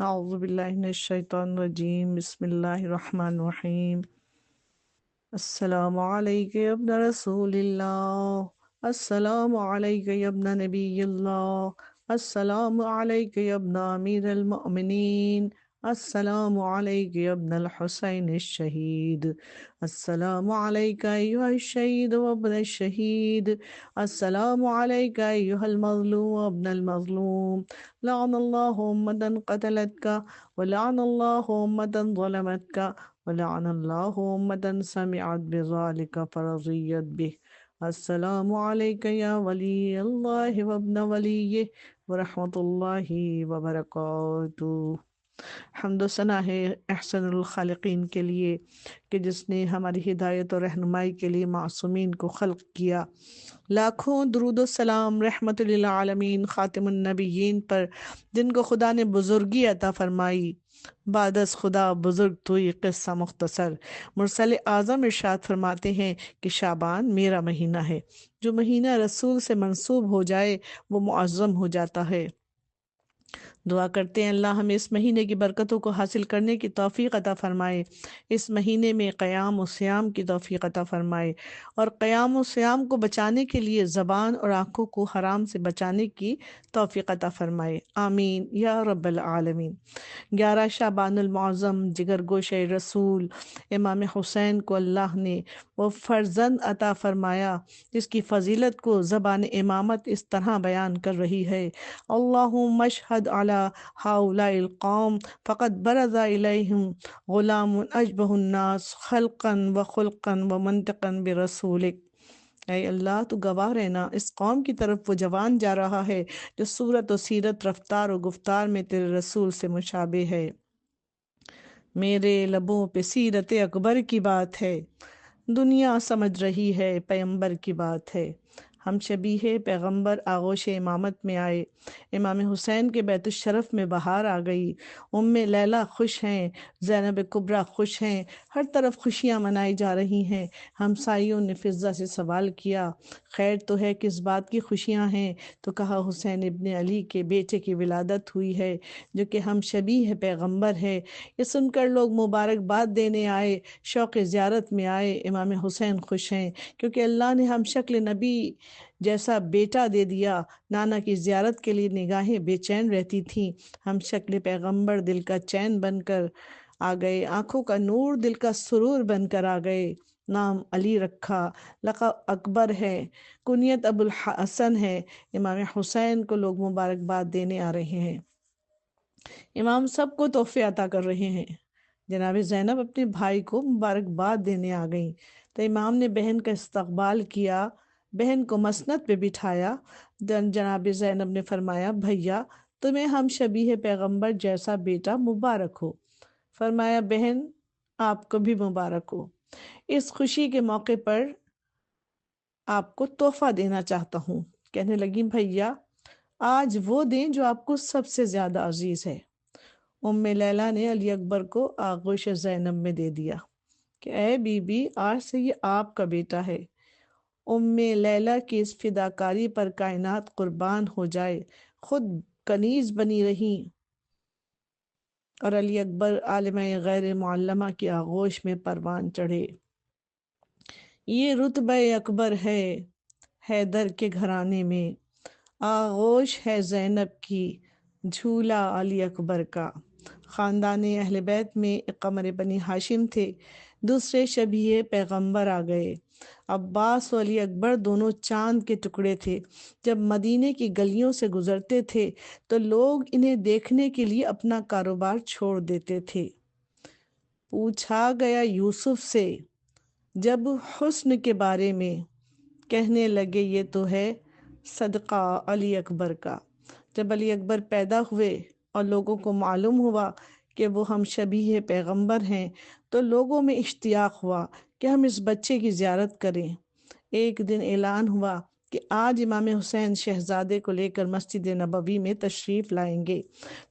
اعوذ باللہ من الشیطان الرجیم، بسم اللہ الرحمن الرحیم۔ السلام علیک یا ابن رسول اللہ، السلام علیک یا ابن نبی اللہ، السلام علیک یا ابن امیر المؤمنین، السلام علیک یا ابن الحسین الشہید، السلام علیک ایہا الشہید و ابن الشہید، السلام علیک ایہا المظلوم و ابن المظلوم، لعن اللہ امتا قتلتک ولعن اللہ امتا ظلمتک ولعن اللہ امتا سمعت بذالک فرضیت به۔ السلام علیک یا ولی اللہ وابن ولیہ ورحمۃ اللہ وبرکاتہ۔ حمد و ثنا ہے احسن الخالقین کے لیے کہ جس نے ہماری ہدایت اور رہنمائی کے لیے معصومین کو خلق کیا۔ لاکھوں درود و سلام رحمت للعالمین خاتم النبیین پر، جن کو خدا نے بزرگی عطا فرمائی۔ بعد از خدا بزرگ تو یہ قصہ مختصر۔ مرسل اعظم ارشاد فرماتے ہیں کہ شعبان میرا مہینہ ہے، جو مہینہ رسول سے منسوب ہو جائے وہ معظم ہو جاتا ہے۔ دعا کرتے ہیں اللہ ہمیں اس مہینے کی برکتوں کو حاصل کرنے کی توفیق عطا فرمائے، اس مہینے میں قیام و سیام کی توفیق عطا فرمائے، اور قیام و سیام کو بچانے کے لیے زبان اور آنکھوں کو حرام سے بچانے کی توفیق عطا فرمائے، آمین یا رب العالمین۔ 11 شعبان المعظم، جگر گوشہ رسول امام حسین کو اللہ نے وہ فرزند عطا فرمایا جس کی فضیلت کو زبان امامت اس طرح بیان کر رہی ہے: اللہم اشہد علی ہؤلاء القوم فقد برز الیہم غلام اشبہ الناس خلقا و خلقا و منطقا برسولک۔ اے اللہ تو گواہ رہنا، اس قوم کی طرف وہ جوان جا رہا ہے جو صورت و سیرت، رفتار و گفتار میں تیرے رسول سے مشابہ ہے۔ میرے لبوں پہ سیرت اکبر کی بات ہے، دنیا سمجھ رہی ہے پیغمبر کی بات ہے۔ ہم شبیہ پیغمبر آغوش امامت میں آئے، امام حسین کے بیت الشرف میں بہار آ گئی، ام لیلہ خوش ہیں، زینب کبریٰ خوش ہیں، ہر طرف خوشیاں منائی جا رہی ہیں۔ ہمسائیوں نے فضہ سے سوال کیا، خیر تو ہے، کس بات کی خوشیاں ہیں؟ تو کہا حسین ابن علی کے بیٹے کی ولادت ہوئی ہے جو کہ ہم شبیہ پیغمبر ہے۔ یہ سن کر لوگ مبارکباد دینے آئے، شوق زیارت میں آئے۔ امام حسین خوش ہیں کیونکہ اللہ نے ہم شکل نبی جیسا بیٹا دے دیا۔ نانا کی زیارت کے لیے نگاہیں بے چین رہتی تھیں، ہم شکل پیغمبر دل کا چین بن کر آ گئے، آنکھوں کا نور دل کا سرور بن کر آ گئے۔ نام علی رکھا، لقب اکبر ہے، کنیت ابو الحسن ہے۔ امام حسین کو لوگ مبارکباد دینے آ رہے ہیں، امام سب کو تحفے عطا کر رہے ہیں۔ جناب زینب اپنے بھائی کو مبارکباد دینے آ گئیں تو امام نے بہن کا استقبال کیا، بہن کو مسند پہ بٹھایا۔ جناب زینب نے فرمایا، بھیا تمہیں ہم شبیہ پیغمبر جیسا بیٹا مبارک ہو۔ فرمایا، بہن آپ کو بھی مبارک ہو، اس خوشی کے موقع پر آپ کو تحفہ دینا چاہتا ہوں۔ کہنے لگی، بھیا آج وہ دیں جو آپ کو سب سے زیادہ عزیز ہے۔ ام لیلہ نے علی اکبر کو آغوش زینب میں دے دیا کہ اے بی بی، آج سے یہ آپ کا بیٹا ہے۔ ام لیلہ کی اس فداکاری پر کائنات قربان ہو جائے، خود کنیز بنی رہیں اور علی اکبر عالمہ غیر معلمہ کی آغوش میں پروان چڑھے۔ یہ رتبہ اکبر ہے حیدر کے گھرانے میں، آغوش ہے زینب کی، جھولا علی اکبر کا۔ خاندان اہل بیت میں ایک قمر بنی ہاشم تھے، دوسرے شبیہ پیغمبر آ گئے۔ عباس و علی اکبر دونوں چاند کے ٹکڑے تھے۔ جب مدینے کی گلیوں سے گزرتے تھے تو لوگ انہیں دیکھنے کے لیے اپنا کاروبار چھوڑ دیتے تھے۔ پوچھا گیا یوسف سے جب حسن کے بارے میں، کہنے لگے یہ تو ہے صدقہ علی اکبر کا۔ جب علی اکبر پیدا ہوئے اور لوگوں کو معلوم ہوا کہ وہ ہم شبیہ پیغمبر ہیں تو لوگوں میں اشتیاق ہوا کہ ہم اس بچے کی زیارت کریں۔ ایک دن اعلان ہوا کہ آج امام حسین شہزادے کو لے کر مسجد نبوی میں تشریف لائیں گے۔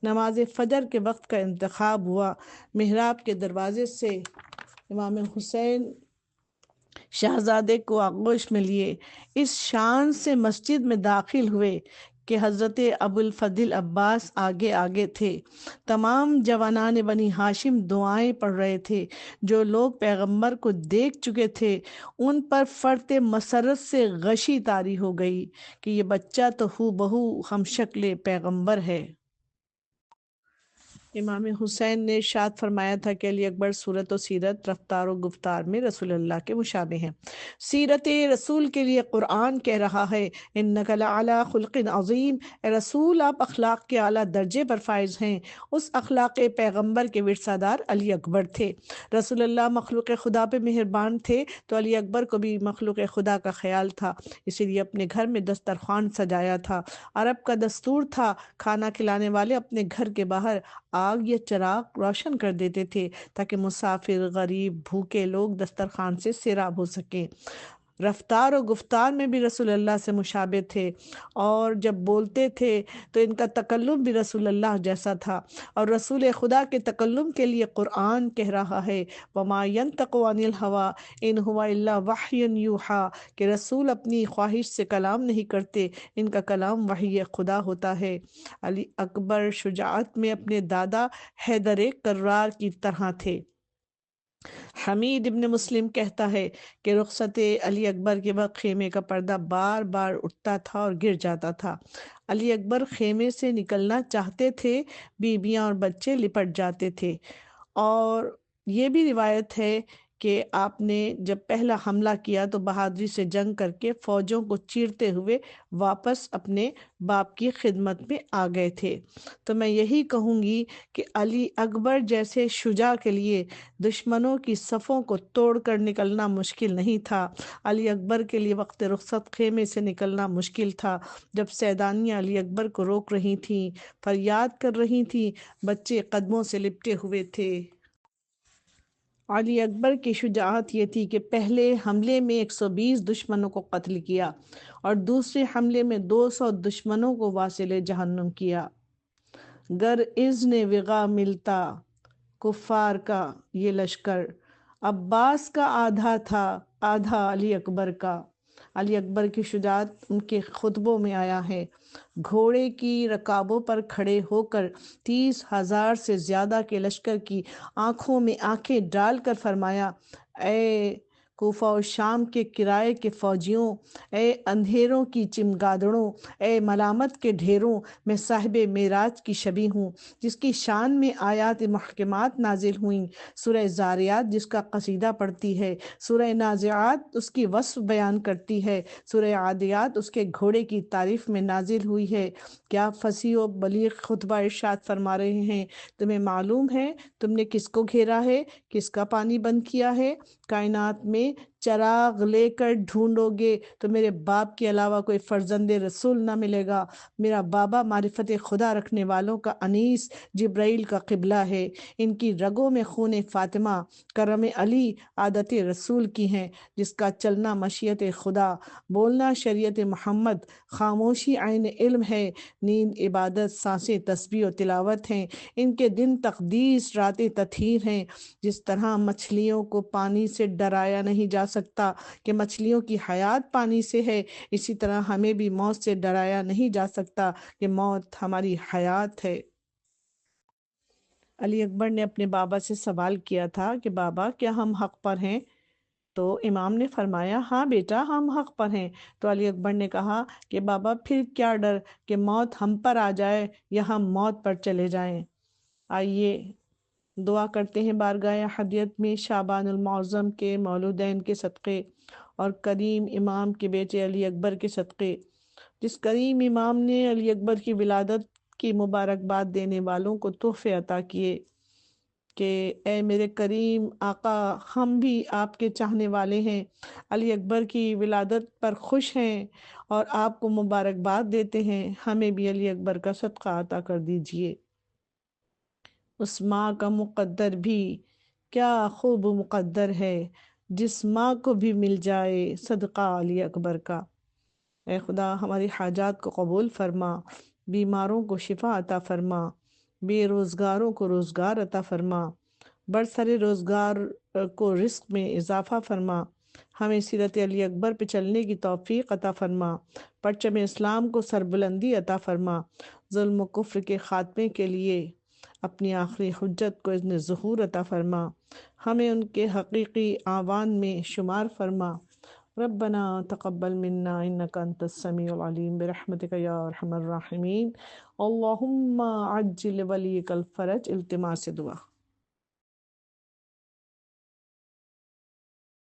نماز فجر کے وقت کا انتخاب ہوا، محراب کے دروازے سے امام حسین شہزادے کو آغوش میں لیے اس شان سے مسجد میں داخل ہوئے کہ حضرت ابوالفضل عباس آگے آگے تھے۔ تمام جوانان بنی ہاشم دعائیں پڑھ رہے تھے۔ جو لوگ پیغمبر کو دیکھ چکے تھے ان پر فرط مسرت سے غشی طاری ہو گئی کہ یہ بچہ تو ہو بہو ہم شکل پیغمبر ہے۔ امام حسین نے ارشاد فرمایا تھا کہ علی اکبر صورت و سیرت، رفتار و گفتار میں رسول اللہ کے مشابہ ہیں۔ سیرت رسول کے لیے قرآن کہہ رہا ہے انک لعلی خلق عظیم، اے رسول آپ اخلاق کے اعلیٰ درجے پر فائز ہیں۔ اس اخلاق پیغمبر کے ورثہ دار علی اکبر تھے۔ رسول اللہ مخلوق خدا پہ مہربان تھے تو علی اکبر کو بھی مخلوق خدا کا خیال تھا، اسی لیے اپنے گھر میں دسترخوان سجایا تھا۔ عرب کا دستور تھا کھانا کھلانے والے اپنے گھر کے باہر آگ یا چراغ روشن کر دیتے تھے تاکہ مسافر، غریب، بھوکے لوگ دسترخوان سے سیراب ہو سکیں۔ رفتار و گفتار میں بھی رسول اللہ سے مشابہ تھے، اور جب بولتے تھے تو ان کا تکلم بھی رسول اللہ جیسا تھا۔ اور رسول خدا کے تکلم کے لیے قرآن کہہ رہا ہے وَمَا يَنْطِقُ عَنِ الْهَوَىٰ إِنْ هُوَ إِلَّا وَحْيٌ يُوحَىٰ، کہ رسول اپنی خواہش سے کلام نہیں کرتے، ان کا کلام وحی خدا ہوتا ہے۔ علی اکبر شجاعت میں اپنے دادا حیدر کرار کی طرح تھے۔ حمید ابن مسلم کہتا ہے کہ رخصت علی اکبر کے وقت خیمے کا پردہ بار بار اٹھتا تھا اور گر جاتا تھا۔ علی اکبر خیمے سے نکلنا چاہتے تھے، بیویاں اور بچے لپٹ جاتے تھے۔ اور یہ بھی روایت ہے کہ آپ نے جب پہلا حملہ کیا تو بہادری سے جنگ کر کے فوجوں کو چیرتے ہوئے واپس اپنے باپ کی خدمت میں آ گئے تھے۔ تو میں یہی کہوں گی کہ علی اکبر جیسے شجاع کے لیے دشمنوں کی صفوں کو توڑ کر نکلنا مشکل نہیں تھا۔ علی اکبر کے لیے وقت رخصت خیمے سے نکلنا مشکل تھا، جب سیدانیاں علی اکبر کو روک رہی تھیں، فریاد کر رہی تھیں، بچے قدموں سے لپٹے ہوئے تھے۔ علی اکبر کی شجاعت یہ تھی کہ پہلے حملے میں 120 دشمنوں کو قتل کیا اور دوسرے حملے میں 200 دشمنوں کو واصل جہنم کیا۔ گر اذن وغا ملتا کفار کا یہ لشکر، عباس کا آدھا تھا آدھا علی اکبر کا۔ علی اکبر کی شجاعت ان کے خطبوں میں آیا ہے۔ گھوڑے کی رکابوں پر کھڑے ہو کر 30,000 سے زیادہ کے لشکر کی آنکھوں میں آنکھیں ڈال کر فرمایا اے کوفہ و شام کے کرائے کے فوجیوں، اے اندھیروں کی چمگادڑوں، اے ملامت کے ڈھیروں، میں صاحب معراج کی شبیہ ہوں جس کی شان میں آیات محکمات نازل ہوئیں۔ سورہ زاریات جس کا قصیدہ پڑھتی ہے، سورہ نازعات اس کی وصف بیان کرتی ہے، سورہ عادیات اس کے گھوڑے کی تعریف میں نازل ہوئی ہے۔ کیا فصیح و بلیغ خطبہ ارشاد فرما رہے ہیں، تمہیں معلوم ہے تم نے کس کو گھیرا ہے، کس کا پانی بند کیا ہے؟ کائنات میں چراغ لے کر ڈھونڈو گے تو میرے باپ کے علاوہ کوئی فرزند رسول نہ ملے گا۔ میرا بابا معرفت خدا رکھنے والوں کا انیس، جبرائیل کا قبلہ ہے۔ ان کی رگوں میں خون فاطمہ، کرم علی عادت رسول کی ہیں، جس کا چلنا مشیت خدا، بولنا شریعت محمد، خاموشی عین علم ہے، نیند عبادت، سانسیں تسبیح و تلاوت ہیں، ان کے دن تقدیس، راتیں تطہیر ہیں۔ جس طرح مچھلیوں کو پانی سے ڈرایا نہیں جا سکتا کہ مچھلیوں کی حیات پانی سے ہے، اسی طرح ہمیں بھی موت سے ڈرایا نہیں جا سکتا کہ موت ہماری حیات ہے۔ علی اکبر نے اپنے بابا سے سوال کیا تھا کہ بابا کیا ہم حق پر ہیں؟ تو امام نے فرمایا ہاں بیٹا ہم حق پر ہیں۔ تو علی اکبر نے کہا کہ بابا پھر کیا ڈر کہ موت ہم پر آ جائے یا ہم موت پر چلے جائیں۔ آئیے دعا کرتے ہیں بارگاہ احدیت میں شعبان المعظم کے مولودین کے صدقے اور کریم امام کے بیٹے علی اکبر کے صدقے، جس کریم امام نے علی اکبر کی ولادت کی مبارکباد دینے والوں کو تحفے عطا کیے کہ اے میرے کریم آقا، ہم بھی آپ کے چاہنے والے ہیں، علی اکبر کی ولادت پر خوش ہیں اور آپ کو مبارکباد دیتے ہیں، ہمیں بھی علی اکبر کا صدقہ عطا کر دیجئے۔ اس ماں کا مقدر بھی کیا خوب مقدر ہے، جس ماں کو بھی مل جائے صدقہ علی اکبر کا۔ اے خدا ہماری حاجات کو قبول فرما، بیماروں کو شفا عطا فرما، بے روزگاروں کو روزگار عطا فرما، برسر روزگار کو رزق میں اضافہ فرما، ہمیں سیرت علی اکبر پہ چلنے کی توفیق عطا فرما، پرچم اسلام کو سربلندی عطا فرما، ظلم و کفر کے خاتمے کے لیے اپنی آخری حجت کو اذن ظہور عطا فرما، ہمیں ان کے حقیقی آوان میں شمار فرما۔ ربنا تقبل منا انك انت السميع العليم برحمتك يا ارحم الراحمين، اللهم عجل وليك الفرج، التماس دعا۔